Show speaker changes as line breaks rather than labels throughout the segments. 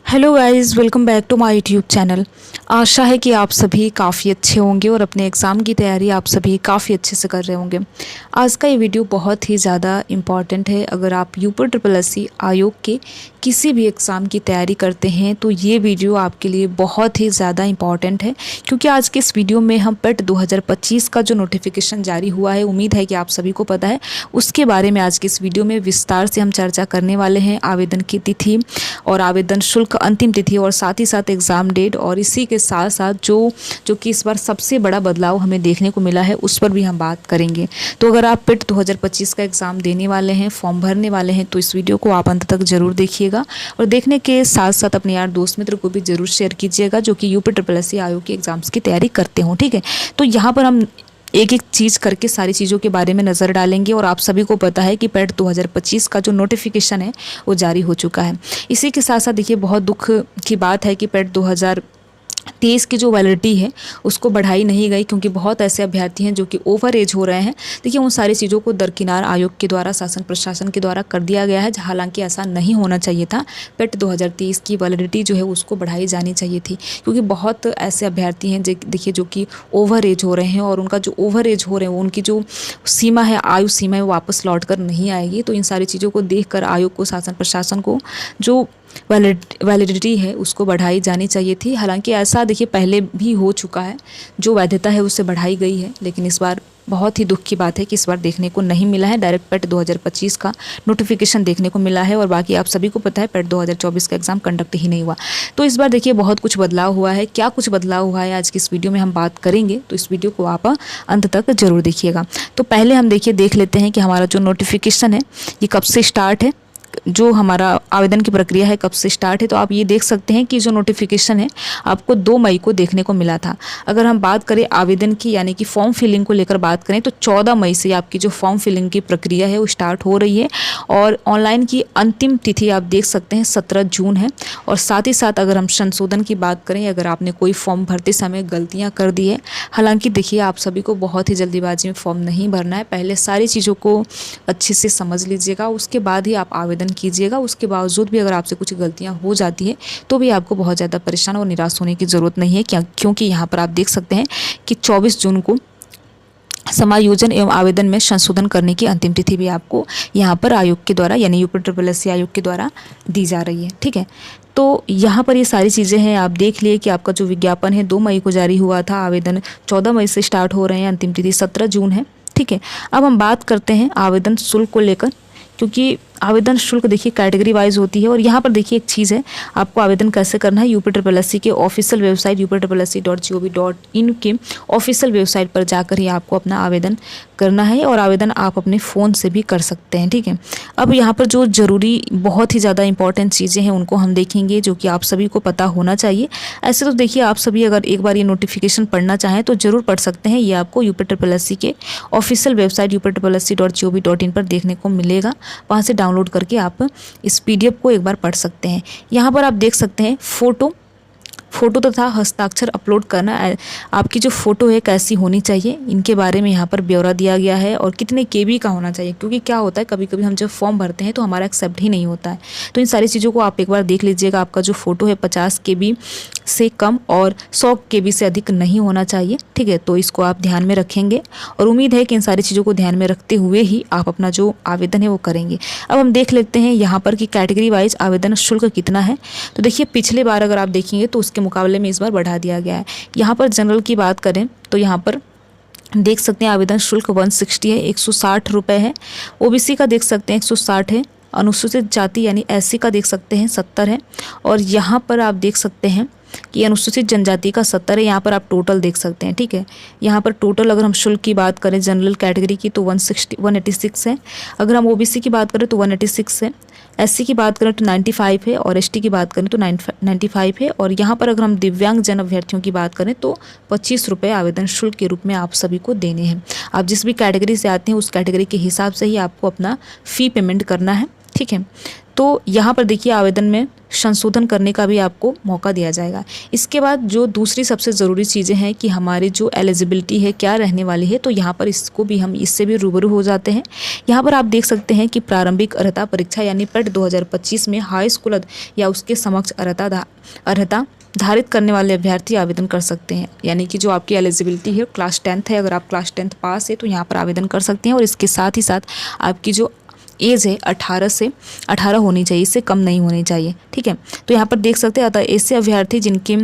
Hello guys, welcome back to my YouTube channel. आशा है कि आप सभी काफ़ी अच्छे होंगे और अपने एग्ज़ाम की तैयारी आप सभी काफ़ी अच्छे से कर रहे होंगे। आज का ये वीडियो बहुत ही ज़्यादा इम्पॉर्टेंट है। अगर आप यूपीएससी आयोग के किसी भी एग्ज़ाम की तैयारी करते हैं तो ये वीडियो आपके लिए बहुत ही ज़्यादा इम्पॉर्टेंट है, क्योंकि आज के इस वीडियो में हम पेट 2025 का जो नोटिफिकेशन जारी हुआ है, उम्मीद है कि आप सभी को पता है, उसके बारे में आज के इस वीडियो में विस्तार से हम चर्चा करने वाले हैं। आवेदन की तिथि और आवेदन शुल्क अंतिम तिथि और साथ ही साथ एग्ज़ाम डेट, और इसी के साथ साथ जो कि इस बार सबसे बड़ा बदलाव हमें देखने को मिला है उस पर भी हम बात करेंगे। तो अगर आप पेट 2025 का एग्ज़ाम देने वाले हैं, फॉर्म भरने वाले हैं, तो इस वीडियो को आप अंत तक ज़रूर देखिएगा और देखने के साथ साथ अपने यार दोस्त मित्र को भी ज़रूर शेयर कीजिएगा जो कि यूपीएससी आयोग के एग्ज़ाम्स की तैयारी करते हों। ठीक है, तो यहाँ पर हम एक एक चीज़ करके सारी चीज़ों के बारे में नज़र डालेंगे। और आप सभी को पता है कि पेट 2025 का जो नोटिफिकेशन है वो जारी हो चुका है। इसी के साथ साथ देखिए, बहुत दुख की बात है कि पेट 2023 की जो वैलिडिटी है उसको बढ़ाई नहीं गई, क्योंकि बहुत ऐसे अभ्यर्थी हैं जो कि ओवर एज हो रहे हैं। देखिए, उन सारी चीज़ों को दरकिनार आयोग के द्वारा, शासन प्रशासन के द्वारा कर दिया गया है, हालांकि ऐसा नहीं होना चाहिए था। पेट 2023 की वैलिडिटी जो है उसको बढ़ाई जानी चाहिए थी, क्योंकि बहुत ऐसे अभ्यर्थी हैं देखिए जो कि ओवर एज हो रहे हैं और उनका जो ओवर एज हो रहे हैं उनकी जो सीमा है, आयु सीमा है, वो वापस लौट कर नहीं आएगी। तो इन सारी चीज़ों को देख कर आयोग को, शासन प्रशासन को जो वैलिडिटी है उसको बढ़ाई जानी चाहिए थी। हालांकि ऐसा देखिए पहले भी हो चुका है, जो वैधता है उससे बढ़ाई गई है, लेकिन इस बार बहुत ही दुख की बात है कि इस बार देखने को नहीं मिला है। डायरेक्ट पेट 2025 का नोटिफिकेशन देखने को मिला है और बाकी आप सभी को पता है पेट 2024 का एग्ज़ाम कंडक्ट ही नहीं हुआ। तो इस बार देखिए बहुत कुछ बदलाव हुआ है। क्या कुछ बदलाव हुआ है आज की इस वीडियो में हम बात करेंगे, तो इस वीडियो को आप अंत तक जरूर देखिएगा। तो पहले हम देख लेते हैं कि हमारा जो नोटिफिकेशन है ये कब से स्टार्ट है, जो हमारा आवेदन की प्रक्रिया है कब से स्टार्ट है। तो आप ये देख सकते हैं कि जो नोटिफिकेशन है आपको 2 मई को देखने को मिला था। अगर हम बात करें आवेदन की, यानी कि फॉर्म फिलिंग को लेकर बात करें, तो 14 मई से आपकी जो फॉर्म फिलिंग की प्रक्रिया है वो स्टार्ट हो रही है। और ऑनलाइन की अंतिम तिथि आप देख सकते हैं 17 जून है। और साथ ही साथ अगर हम संशोधन की बात करें, अगर आपने कोई फॉर्म भरते समय गलतियाँ कर दी है, हालांकि देखिए आप सभी को बहुत ही जल्दीबाजी में फॉर्म नहीं भरना है। पहले सारी चीज़ों को अच्छे से समझ लीजिएगा, उसके बाद ही आप आवेदन कीजिएगा। उसके बावजूद भी अगर आपसे कुछ गलतियां हो जाती है तो भी आपको बहुत ज़्यादा परेशान और निराश होने की ज़रूरत नहीं है, क्योंकि यहाँ पर आप देख सकते हैं कि 24 जून को समायोजन एवं आवेदन में संशोधन करने की अंतिम तिथि भी आपको यहाँ पर आयोग के द्वारा, यानी यूपीएससी आयोग के द्वारा दी जा रही है। ठीक है, तो यहाँ पर ये सारी चीज़ें हैं। आप देख लिए कि आपका जो विज्ञापन है 2 मई को जारी हुआ था, आवेदन 14 मई से स्टार्ट हो रहे हैं, अंतिम तिथि 17 जून है। ठीक है, अब हम बात करते हैं आवेदन शुल्क को लेकर, क्योंकि आवेदन शुल्क देखिए कैटेगरी वाइज होती है। और यहाँ पर देखिए एक चीज़ है, आपको आवेदन कैसे करना है, यूपीएससी के ऑफिशियल वेबसाइट upsc.gov.in के ऑफिशियल वेबसाइट पर जाकर ही आपको अपना आवेदन करना है, और आवेदन आप अपने फ़ोन से भी कर सकते हैं। ठीक है, अब यहाँ पर जो ज़रूरी, बहुत ही ज़्यादा इंपॉर्टेंट चीज़ें हैं उनको हम देखेंगे, जो कि आप सभी को पता होना चाहिए। ऐसे तो देखिए आप सभी अगर एक बार ये नोटिफिकेशन पढ़ना चाहें तो ज़रूर पढ़ सकते हैं। ये आपको यूपीएससी के ऑफिशियल वेबसाइट upsc.gov.in पर देखने को मिलेगा। वहाँ से डाउनलोड करके आप इस पीडीएफ को एक बार पढ़ सकते हैं। यहाँ पर आप देख सकते हैं फ़ोटो तथा हस्ताक्षर अपलोड करना। आपकी जो फ़ोटो है कैसी होनी चाहिए, इनके बारे में यहाँ पर ब्यौरा दिया गया है, और कितने केबी का होना चाहिए, क्योंकि क्या होता है कभी कभी हम जब फॉर्म भरते हैं तो हमारा एक्सेप्ट ही नहीं होता है। तो इन सारी चीज़ों को आप एक बार देख लीजिएगा। आपका जो फ़ोटो है 50 केबी से कम और 100 केबी से अधिक नहीं होना चाहिए। ठीक है, तो इसको आप ध्यान में रखेंगे और उम्मीद है कि इन सारी चीज़ों को ध्यान में रखते हुए ही आप अपना जो आवेदन है वो करेंगे। अब हम देख लेते हैं यहाँ पर कि कैटेगरी वाइज आवेदन शुल्क कितना है। तो देखिए पिछले बार अगर आप देखेंगे तो उसके मुकाबले में इस बार बढ़ा दिया गया है। यहाँ पर जनरल की बात करें तो यहाँ पर देख सकते हैं आवेदन शुल्क 160 है, 160 रुपये है। ओबीसी का देख सकते हैं 160 है। अनुसूचित जाति यानी एससी का देख सकते हैं 70 है। और यहाँ पर आप देख सकते हैं कि अनुसूचित जनजाति का 70 है। यहाँ पर आप टोटल देख सकते हैं। ठीक है, यहाँ पर टोटल अगर हम शुल्क की बात करें जनरल कैटेगरी की तो 186 है। अगर हम ओबीसी की बात करें तो 186 है। एससी की बात करें तो 95 है और एसटी की बात करें तो 95 है। और यहाँ पर अगर हम दिव्यांग जन अभ्यर्थियों की बात करें तो 25 रुपये आवेदन शुल्क के रूप में आप सभी को देने हैं। आप जिस भी कैटेगरी से आते हैं उस कैटेगरी के हिसाब से ही आपको अपना फ़ी पेमेंट करना है। ठीक है। तो यहाँ पर देखिए आवेदन में संशोधन करने का भी आपको मौका दिया जाएगा। इसके बाद जो दूसरी सबसे ज़रूरी चीज़ें हैं कि हमारी जो एलिजिबिलिटी है क्या रहने वाली है, तो यहाँ पर इसको भी हम इससे भी रूबरू हो जाते हैं। यहाँ पर आप देख सकते हैं कि प्रारंभिक अर्हता परीक्षा यानी पेट 2025 में हाई स्कूल या उसके समक्ष अर्हता धारित करने वाले अभ्यर्थी आवेदन कर सकते हैं। यानी कि जो आपकी एलिजिबिलिटी है क्लास 10th है, अगर आप क्लास 10th पास है तो यहाँ पर आवेदन कर सकते हैं। और इसके साथ ही साथ आपकी जो एज है 18 से 18 होनी चाहिए, इससे कम नहीं होनी चाहिए, ठीक है। तो यहाँ पर देख सकते हैं अतः ऐसे अभ्यर्थी जिनके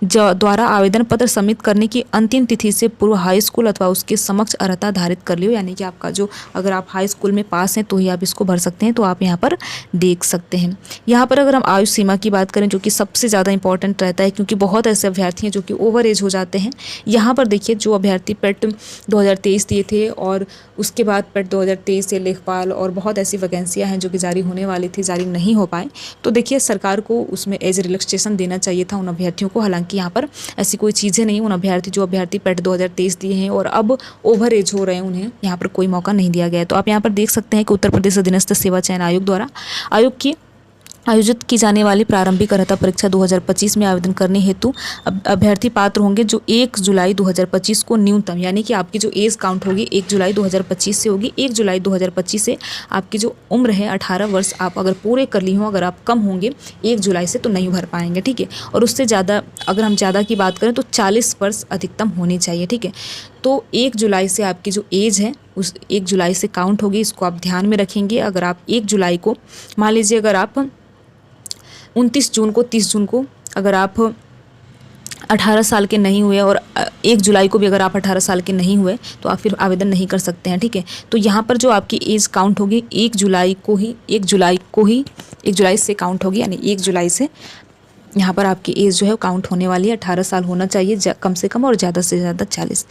द्वारा आवेदन पत्र सबमिट करने की अंतिम तिथि से पूर्व हाई स्कूल अथवा उसके समक्ष अर्हता धारित कर लियो, यानी कि आपका जो अगर आप हाई स्कूल में पास हैं तो ही आप इसको भर सकते हैं, तो आप यहाँ पर देख सकते हैं। यहाँ पर अगर हम आयु सीमा की बात करें जो कि सबसे ज़्यादा इंपॉर्टेंट रहता है, क्योंकि बहुत ऐसे अभ्यर्थी हैं जो कि ओवर एज हो जाते हैं। यहाँ पर देखिए जो अभ्यर्थी पेट 2023 दिए थे और उसके बाद पेट 2023 से लेखपाल और बहुत ऐसी वैकेंसियां हैं जो कि जारी होने वाली थी, जारी नहीं हो पाए, तो देखिए सरकार को उसमें एज रिलैक्सेशन देना चाहिए था उन अभ्यर्थियों को। हालांकि यहाँ पर ऐसी कोई चीज़ें नहीं, उन जो अभ्यर्थी पेट 2023 दिए हैं और अब ओवर एज हो रहे हैं उन्हें यहाँ पर कोई मौका नहीं दिया गया है। तो आप यहाँ पर देख सकते हैं कि उत्तर प्रदेश अधीनस्थ सेवा चयन आयोग द्वारा आयोजित की जाने वाली प्रारंभिक अर्हता परीक्षा 2025 में आवेदन करने हेतु अभ्यर्थी पात्र होंगे जो 1 जुलाई 2025 को न्यूनतम, यानी कि आपकी जो एज काउंट होगी 1 जुलाई 2025 से होगी। 1 जुलाई 2025 से आपकी जो उम्र है 18 वर्ष आप अगर पूरे कर ली हो, अगर आप कम होंगे 1 जुलाई से तो नहीं भर पाएंगे, ठीक है। और उससे ज़्यादा अगर हम ज़्यादा की बात करें तो 40 वर्ष अधिकतम होनी चाहिए, ठीक है। तो 1 जुलाई से आपकी जो एज है उस 1 जुलाई से काउंट होगी, इसको आप ध्यान में रखेंगे। अगर आप 1 जुलाई को मान लीजिए अगर आप 29 जून को 30 जून को अगर आप 18 साल के नहीं हुए और 1 जुलाई को भी अगर आप 18 साल के नहीं हुए तो आप फिर आवेदन नहीं कर सकते हैं, ठीक है। तो यहाँ पर जो आपकी एज काउंट होगी 1 जुलाई से काउंट होगी, यानी 1 जुलाई से यहाँ पर आपकी एज जो है काउंट होने वाली है। 18 साल होना चाहिए कम से कम और ज़्यादा से ज़्यादा 40।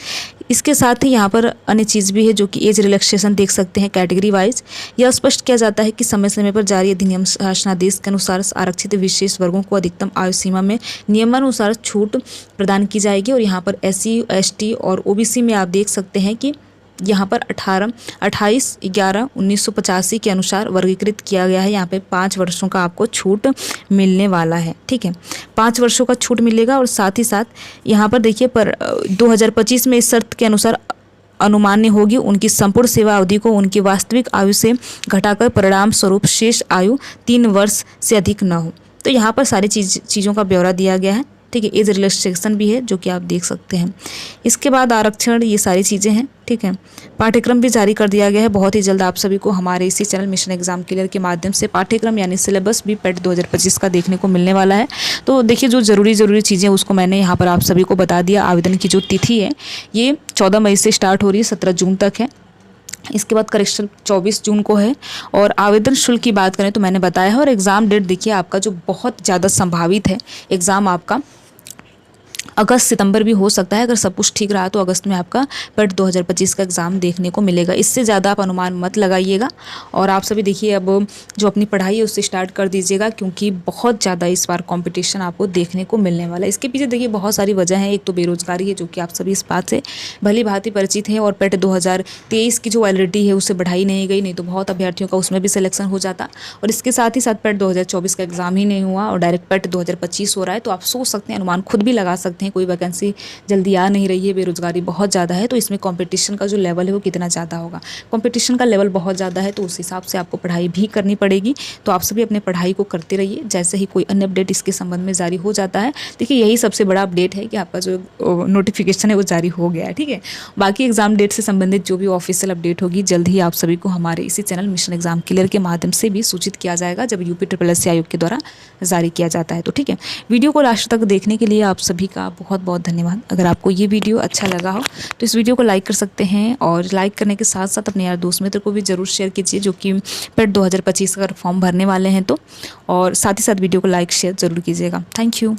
इसके साथ ही यहाँ पर अन्य चीज़ भी है जो कि एज रिलैक्सेशन देख सकते हैं कैटेगरी वाइज। यह स्पष्ट किया जाता है कि समय समय पर जारी अधिनियम शासनादेश के अनुसार आरक्षित विशेष वर्गों को अधिकतम आयु सीमा में नियमानुसार छूट प्रदान की जाएगी। और यहाँ पर SC ST और OBC में आप देख सकते हैं कि यहाँ पर 28/11/1985 के अनुसार वर्गीकृत किया गया है। यहाँ पे 5 वर्षों का आपको छूट मिलने वाला है, ठीक है। 5 वर्षों का छूट मिलेगा। और साथ ही साथ यहाँ पर देखिए पर 2025 में इस शर्त के अनुसार अनुमान्य होगी उनकी संपूर्ण सेवा अवधि को उनकी वास्तविक आयु से घटाकर परिणाम स्वरूप शेष आयु 3 वर्ष से अधिक न हो। तो यहाँ पर सारी चीज़ों का ब्यौरा दिया गया है, ठीक है। एज रिलैक्सेशन भी है जो कि आप देख सकते हैं। इसके बाद आरक्षण, ये सारी चीज़ें हैं, ठीक है। पाठ्यक्रम भी जारी कर दिया गया है। बहुत ही जल्द आप सभी को हमारे इसी चैनल मिशन एग्जाम क्लियर के माध्यम से पाठ्यक्रम यानी सिलेबस भी पेट 2025 का देखने को मिलने वाला है। तो देखिए जो ज़रूरी चीज़ें उसको मैंने यहाँ पर आप सभी को बता दिया। आवेदन की जो तिथि है ये 14 मई से स्टार्ट हो रही है, 17 जून तक है। इसके बाद करेक्शन 24 जून को है। और आवेदन शुल्क की बात करें तो मैंने बताया है। और एग्ज़ाम डेट देखिए आपका जो बहुत ज़्यादा संभावित है, एग्ज़ाम आपका अगस्त सितंबर भी हो सकता है। अगर सब कुछ ठीक रहा तो अगस्त में आपका पेट 2025 का एग्ज़ाम देखने को मिलेगा। इससे ज़्यादा आप अनुमान मत लगाइएगा। और आप सभी देखिए अब जो अपनी पढ़ाई है उससे स्टार्ट कर दीजिएगा, क्योंकि बहुत ज़्यादा इस बार कंपटीशन आपको देखने को मिलने वाला है। इसके पीछे देखिए बहुत सारी वजह है। एक तो बेरोजगारी है जो कि आप सभी इस बात से भली भांति परिचित हैं। और पेट 2023 की जो वैलिडिटी है उससे बढ़ाई नहीं गई, नहीं तो बहुत अभ्यर्थियों का उसमें भी सिलेक्शन हो जाता। और इसके साथ ही साथ पेट 2024 का एग्ज़ाम ही नहीं हुआ और डायरेक्ट पेट 2025 हो रहा है। तो आप सोच सकते हैं, अनुमान खुद भी लगा सकते हैं कोई वैकेंसी जल्दी आ नहीं रही है, बेरोजगारी बहुत ज़्यादा है। तो इसमें कंपटीशन का जो लेवल है वो कितना ज़्यादा होगा। कंपटीशन का लेवल बहुत ज़्यादा है तो उस हिसाब से आपको पढ़ाई भी करनी पड़ेगी। तो आप सभी अपने पढ़ाई को करते रहिए। जैसे ही कोई अन्य अपडेट इसके संबंध में जारी हो जाता है, देखिए यही सबसे बड़ा अपडेट है कि आपका जो नोटिफिकेशन है वो जारी हो गया है, ठीक है। बाकी एग्जाम डेट से संबंधित जो भी ऑफिशियल अपडेट होगी जल्द ही आप सभी को हमारे इसी चैनल मिशन एग्जाम क्लियर के माध्यम से भी सूचित किया जाएगा, जब UPSSC आयोग के द्वारा जारी किया जाता है। तो ठीक है, वीडियो को लास्ट तक देखने के लिए आप सभी का बहुत बहुत धन्यवाद। अगर आपको ये वीडियो अच्छा लगा हो तो इस वीडियो को लाइक कर सकते हैं। और लाइक करने के साथ साथ अपने यार दोस्त मित्र को भी ज़रूर शेयर कीजिए जो कि पेट 2025 का फॉर्म भरने वाले हैं। तो और साथ ही साथ वीडियो को लाइक शेयर ज़रूर कीजिएगा। Thank you.